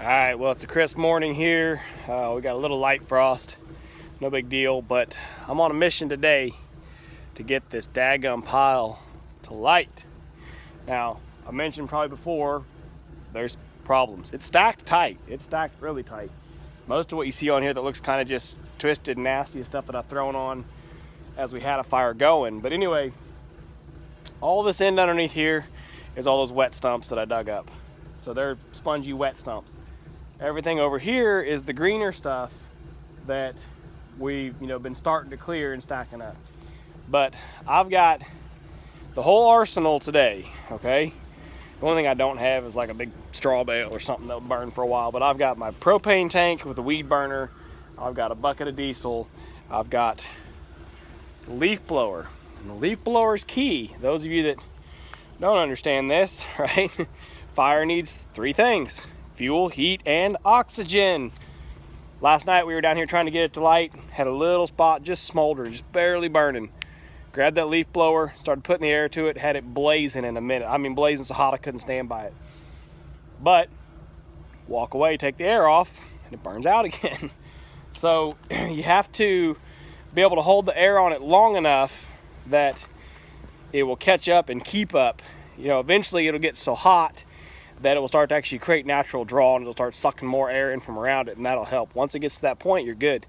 Alright, well, it's a crisp morning here. We got a little light frost, no big deal, but I'm on a mission today to get this daggum pile to light. Now, I mentioned probably before, there's problems. It's stacked tight. It's stacked really tight. Most of what you see on here that looks kind of just twisted and nasty is stuff that I've thrown on as we had a fire going. But anyway, all this end underneath here is all those wet stumps that I dug up. So they're spongy wet stumps. Everything over here is the greener stuff that we've been starting to clear and stacking up. But I've got the whole arsenal today, okay? The only thing I don't have is like a big straw bale or something that'll burn for a while. But I've got my propane tank with a weed burner. I've got a bucket of diesel. I've got the leaf blower. And the leaf blower is key. Those of you that don't understand this, right? Fire needs three things: fuel, heat, and oxygen. Last night we were down here trying to get it to light. Had a little spot just smoldering, just barely burning. Grabbed that leaf blower, started putting the air to it, had it blazing in a minute. I mean, blazing so hot I couldn't stand by it. But walk away, take the air off, and it burns out again. So you have to be able to hold the air on it long enough that it will catch up and keep up. Eventually it'll get so hot that it will start to actually create natural draw, and it'll start sucking more air in from around it, and that'll help. Once it gets to that point, you're good.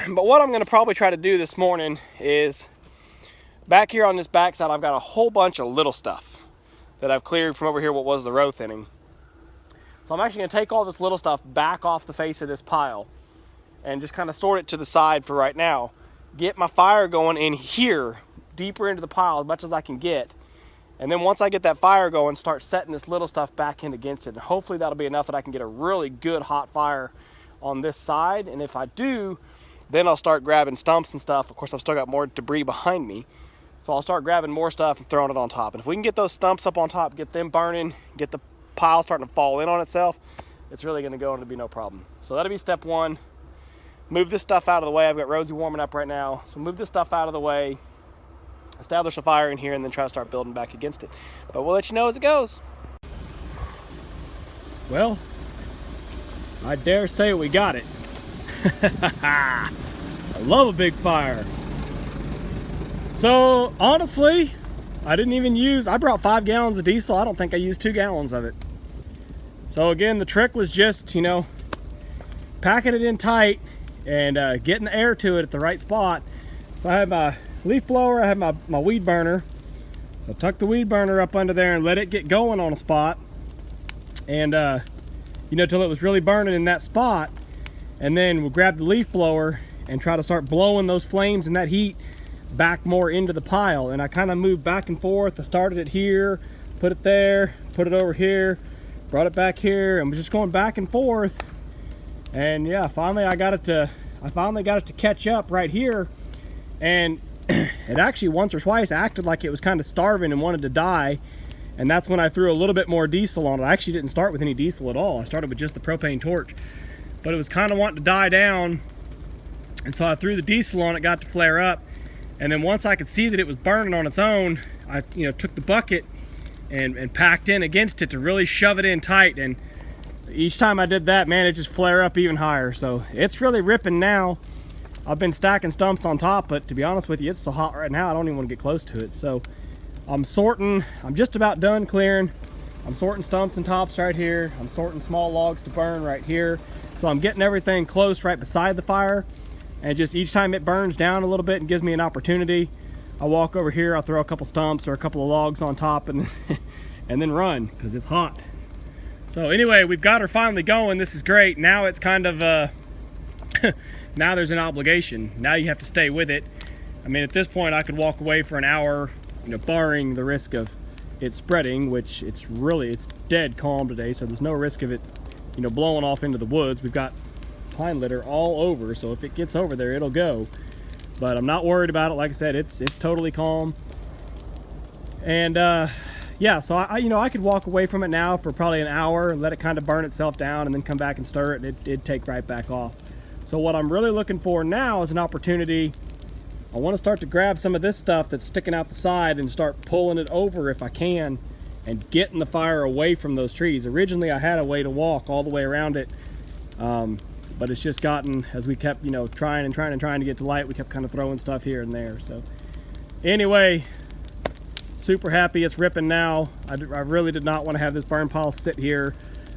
But what I'm going to probably try to do this morning is, back here on this backside, I've got a whole bunch of little stuff that I've cleared from over here, what was the row thinning. So I'm actually going to take all this little stuff back off the face of this pile and just kind of sort it to the side for right now. Get my fire going in here, deeper into the pile as much as I can get. And then once I get that fire going, start setting this little stuff back in against it. And hopefully that'll be enough that I can get a really good hot fire on this side. And if I do, then I'll start grabbing stumps and stuff. Of course, I've still got more debris behind me, so I'll start grabbing more stuff and throwing it on top. And if we can get those stumps up on top, get them burning, get the pile starting to fall in on itself, it's really going to go and it'll be no problem. So that'll be step one. Move this stuff out of the way. I've got Rosie warming up right now, so move this stuff out of the way, establish a fire in here, and then try to start building back against it. But we'll let you know as it goes. Well, I dare say we got it. I love a big fire. So honestly, I brought 5 gallons of diesel. I don't think I used 2 gallons of it. So again, the trick was just, packing it in tight and getting the air to it at the right spot. So I have my leaf blower, I have my weed burner. So I tuck the weed burner up under there and let it get going on a spot. And till it was really burning in that spot. And then we'll grab the leaf blower and try to start blowing those flames and that heat back more into the pile. And I kind of moved back and forth. I started it here, put it there, put it over here, brought it back here, and was just going back and forth. And yeah, finally I got it to catch up right here. And it actually once or twice acted like it was kind of starving and wanted to die. And that's when I threw a little bit more diesel on it. I actually didn't start with any diesel at all. I started with just the propane torch. But it was kind of wanting to die down. And so I threw the diesel on it, got to flare up. And then once I could see that it was burning on its own, I took the bucket and packed in against it to really shove it in tight. And each time I did that, man, it just flare up even higher. So it's really ripping now. I've been stacking stumps on top, but to be honest with you, it's so hot right now, I don't even want to get close to it. So I'm just about done clearing. I'm sorting stumps and tops right here. I'm sorting small logs to burn right here. So I'm getting everything close right beside the fire. And just each time it burns down a little bit and gives me an opportunity, I walk over here, I'll throw a couple stumps or a couple of logs on top and then run, because it's hot. So anyway, we've got her finally going. This is great. Now it's kind of, now there's an obligation. Now you have to stay with it. I mean, at this point I could walk away for an hour you know, barring the risk of it spreading, which it's dead calm today, so there's no risk of it, you know, blowing off into the woods. We've got pine litter all over, so if it gets over there, it'll go. But I'm not worried about it. Like I said, it's totally calm. And yeah, so I could walk away from it now for probably an hour and let it kind of burn itself down, and then come back and stir it, and it'd take right back off. So what I'm really looking for now is an opportunity. I want to start to grab some of this stuff that's sticking out the side and start pulling it over if I can, and getting the fire away from those trees. Originally I had a way to walk all the way around it, but it's just gotten, as we kept, you know, trying to get to light, we kept kind of throwing stuff here and there. So anyway, super happy it's ripping now. I really did not want to have this burn pile sit here,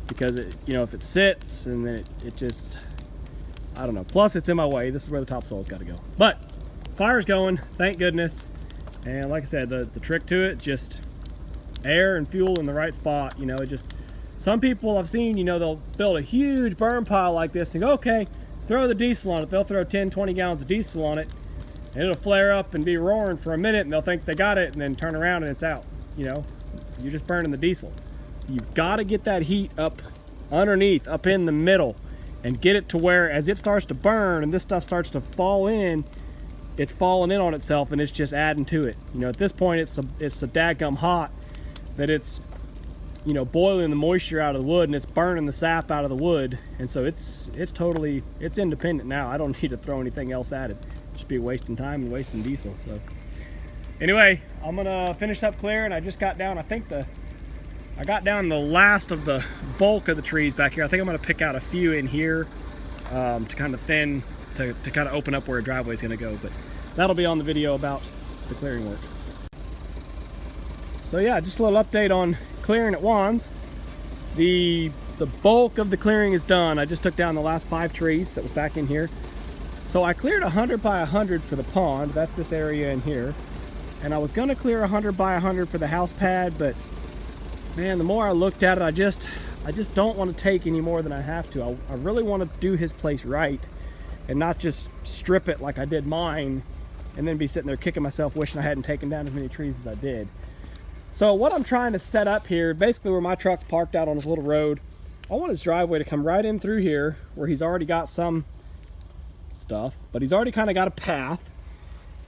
because it, you know, if it sits and then it just, I don't know. Plus it's in my way. This is where the topsoil's got to go. But fire's going, thank goodness. And like I said, the trick to it, just air and fuel in the right spot. You know, it just, some people I've seen, you know, they'll build a huge burn pile like this and go, okay, throw the diesel on it. They'll throw 10, 20 gallons of diesel on it, and it'll flare up and be roaring for a minute, and they'll think they got it, and then turn around and it's out. You know, you're just burning the diesel. So you've got to get that heat up underneath, up in the middle, and get it to where as it starts to burn and this stuff starts to fall in, it's falling in on itself and it's just adding to it. You know, at this point it's so dadgum hot that it's, you know, boiling the moisture out of the wood, and it's burning the sap out of the wood, and so it's totally, it's independent now. I don't need to throw anything else at it. Just be wasting time and wasting diesel. So anyway, I'm gonna finish up clearing. I just got down, I got down the last of the bulk of the trees back here. I think I'm gonna pick out a few in here to kind of thin, to kind of open up where a driveway is gonna go, but that'll be on the video about the clearing work. So yeah, just a little update on clearing at Juan's. The bulk of the clearing is done. I just took down the last 5 trees that was back in here. So I cleared 100 by 100 for the pond. That's this area in here. And I was gonna clear 100 by 100 for the house pad, but man, the more I looked at it, I just don't want to take any more than I have to. I really want to do his place right and not just strip it like I did mine and then be sitting there kicking myself wishing I hadn't taken down as many trees as I did. So what I'm trying to set up here, basically where my truck's parked out on this little road, I want his driveway to come right in through here where he's already got some stuff, but he's already kind of got a path,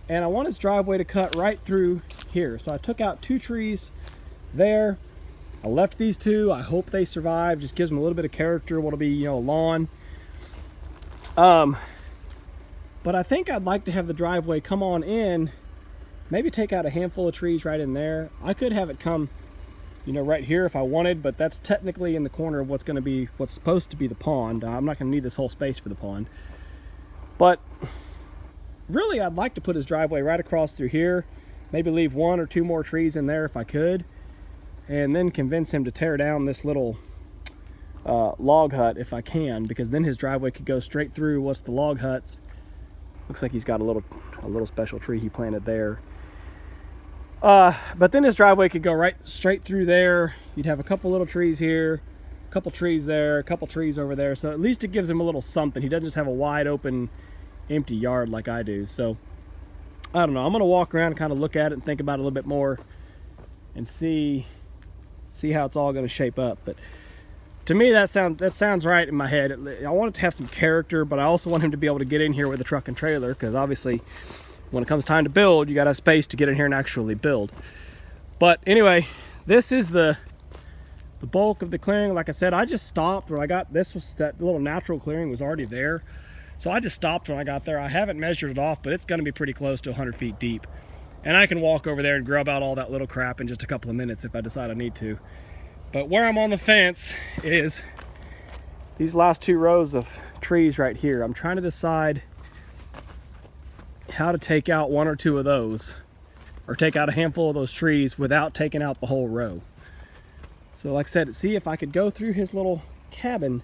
and I want his driveway to cut right through here. So I took out 2 trees there. I left these 2. I hope they survive. Just gives them a little bit of character. What'll be, you know, a lawn. But I think I'd like to have the driveway come on in, maybe take out a handful of trees right in there. I could have it come, you know, right here if I wanted, but that's technically in the corner of what's supposed to be the pond. I'm not gonna need this whole space for the pond. But really, I'd like to put his driveway right across through here, maybe leave 1 or 2 more trees in there if I could, and then convince him to tear down this little log hut if I can, because then his driveway could go straight through what's the log huts. Looks like he's got a little special tree he planted there. But then his driveway could go right straight through there. You'd have a couple little trees here, a couple trees there, a couple trees over there. So at least it gives him a little something. He doesn't just have a wide open, empty yard like I do. So I don't know. I'm gonna walk around and kind of look at it and think about it a little bit more and see how it's all gonna shape up. But to me, that sounds right in my head. I want it to have some character, but I also want him to be able to get in here with a truck and trailer, because obviously when it comes time to build, you got to have space to get in here and actually build. But anyway, this is the bulk of the clearing. Like I said, I just stopped when I got this. That little natural clearing was already there, so I just stopped when I got there. I haven't measured it off, but it's going to be pretty close to 100 feet deep, and I can walk over there and grub out all that little crap in just a couple of minutes if I decide I need to. But where I'm on the fence is these last 2 rows of trees right here. I'm trying to decide how to take out 1 or 2 of those, or take out a handful of those trees without taking out the whole row. So like I said, see if I could go through his little cabin,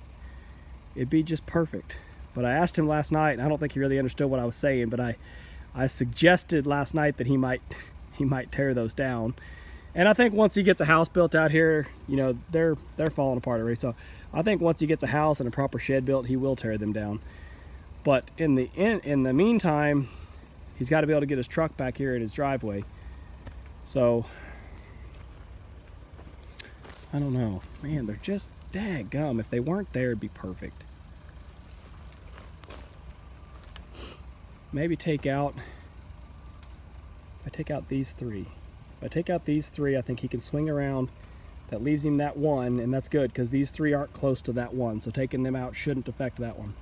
it'd be just perfect. But I asked him last night, and I don't think he really understood what I was saying, but I suggested last night that he might tear those down. And I think once he gets a house built out here, you know, they're falling apart already. So I think once he gets a house and a proper shed built, he will tear them down. But in the meantime, he's got to be able to get his truck back here in his driveway. So I don't know, man, they're just daggum. If they weren't there, it'd be perfect. Maybe take out, if I take out these three. If I take out these three, I think he can swing around. That leaves him that one, and that's good because these three aren't close to that one, so taking them out shouldn't affect that one.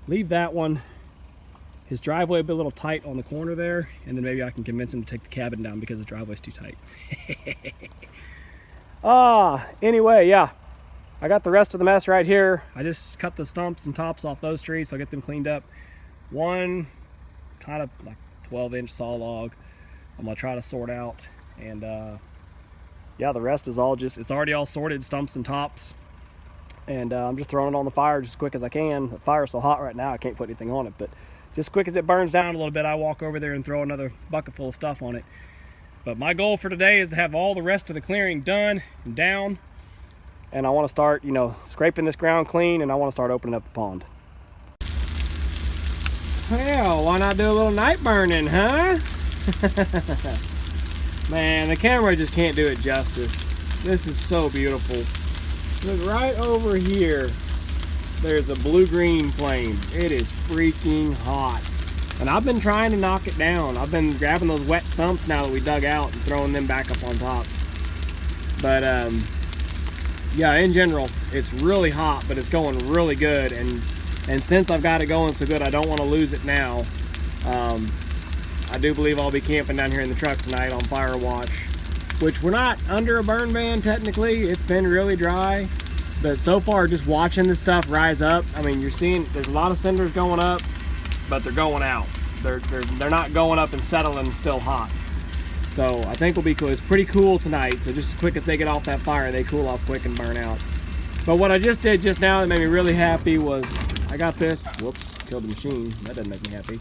Leave that one. His driveway will be a little tight on the corner there, and then maybe I can convince him to take the cabin down because the driveway's too tight. Anyway, yeah, I got the rest of the mess right here. I just cut the stumps and tops off those trees, so I'll get them cleaned up. One kind of like 12-inch saw log I'm gonna try to sort out, and yeah, the rest is all just, it's already all sorted, stumps and tops, and I'm just throwing it on the fire just as quick as I can. The fire's so hot right now I can't put anything on it, but just as quick as it burns down a little bit, I walk over there and throw another bucket full of stuff on it. But my goal for today is to have all the rest of the clearing done and down, and I want to start, you know, scraping this ground clean, and I want to start opening up the pond. Well, why not do a little night burning, huh? Man, the camera just can't do it justice. This is so beautiful. Look, right over here, there's a blue-green flame. It is freaking hot. And I've been trying to knock it down. I've been grabbing those wet stumps now that we dug out and throwing them back up on top. But yeah, in general, it's really hot, but it's going really good. And since I've got it going so good, I don't want to lose it now. I do believe I'll be camping down here in the truck tonight on fire watch, which we're not under a burn ban technically. It's been really dry, but so far just watching this stuff rise up, I mean, you're seeing there's a lot of cinders going up, but they're going out. They're not going up and settling still hot. So I think we'll be cool. It's pretty cool tonight, so just as quick as they get off that fire, they cool off quick and burn out. But what I just did just now that made me really happy was I got this, whoops, killed the machine. That doesn't make me happy.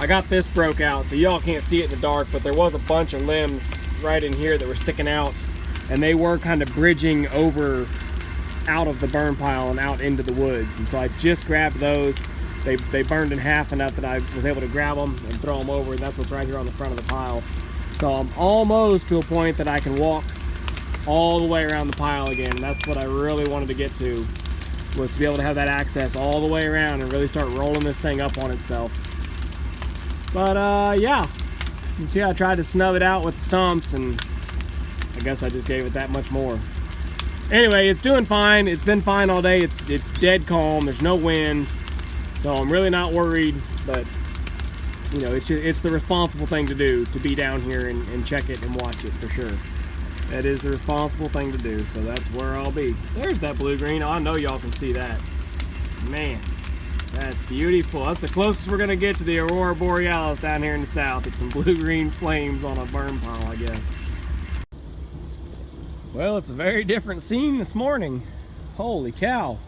I got this broke out, so y'all can't see it in the dark, but there was a bunch of limbs right in here that were sticking out, and they were kind of bridging over out of the burn pile and out into the woods. And so I just grabbed those. They burned in half enough that I was able to grab them and throw them over, and that's what's right here on the front of the pile. So I'm almost to a point that I can walk all the way around the pile again. And that's what I really wanted to get to, was to be able to have that access all the way around and really start rolling this thing up on itself. But yeah, you see I tried to snub it out with the stumps, and I guess I just gave it that much more. Anyway, it's doing fine. It's been fine all day. It's dead calm. There's no wind, so I'm really not worried. But you know, it's the responsible thing to do, to be down here and check it and watch it for sure. That is the responsible thing to do, so that's where I'll be. There's that blue-green. Oh, I know y'all can see that. Man, that's beautiful. That's the closest we're gonna get to the Aurora Borealis down here in the south, is some blue-green flames on a burn pile, I guess. Well, it's a very different scene this morning. Holy cow.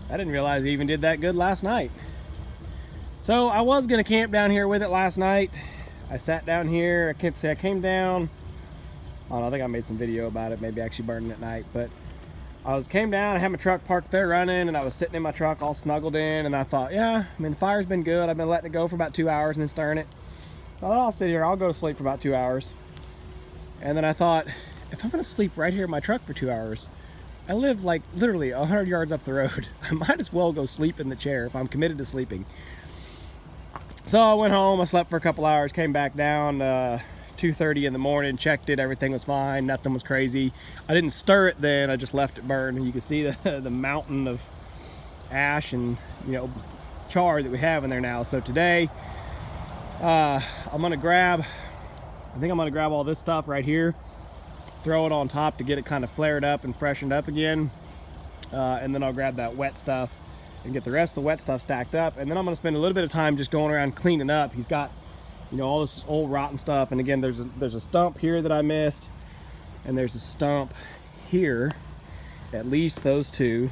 I didn't realize I even did that good last night. So I was gonna camp down here with it last night. I sat down here, I can't say I came down. I don't know, I think I made some video about it, maybe actually burning at night, but came down, I had my truck parked there running, and I was sitting in my truck all snuggled in, and I thought, yeah, I mean, the fire's been good. I've been letting it go for about 2 hours and then stirring it. Well, I'll sit here, I'll go to sleep for about 2 hours. And then I thought, if I'm gonna sleep right here in my truck for 2 hours, I live like literally 100 yards up the road. I might as well go sleep in the chair if I'm committed to sleeping. So I went home, I slept for a couple hours, came back down, 2:30 in the morning, checked it, everything was fine, nothing was crazy. I didn't stir it then, I just left it burn, and you can see the mountain of ash and, you know, char that we have in there now. So today I think I'm gonna grab all this stuff right here, throw it on top to get it kind of flared up and freshened up again, and then I'll grab that wet stuff and get the rest of the wet stuff stacked up, and then I'm gonna spend a little bit of time just going around cleaning up. He's got, you know, all this old rotten stuff, and again, there's a stump here that I missed, and there's a stump here, at least those two.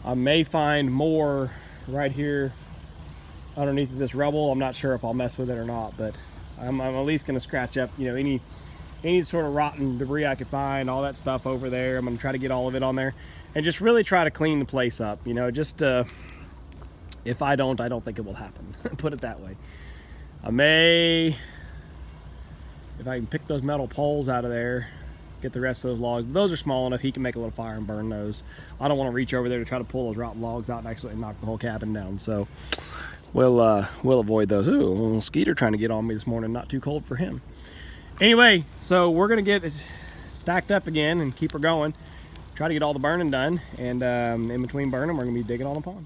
I may find more right here underneath this rubble. I'm not sure if I'll mess with it or not, but I'm at least gonna scratch up, you know, any sort of rotten debris I could find, all that stuff over there. I'm gonna try to get all of it on there and just really try to clean the place up, you know, just If I don't think it will happen. Put it that way. I may, if I can pick those metal poles out of there, get the rest of those logs. Those are small enough, he can make a little fire and burn those. I don't want to reach over there to try to pull those rotten logs out and actually knock the whole cabin down. So we'll avoid those. Ooh, a little skeeter trying to get on me this morning. Not too cold for him. Anyway, so we're gonna get it stacked up again and keep her going. Try to get all the burning done, and in between burning, we're gonna be digging on the pond.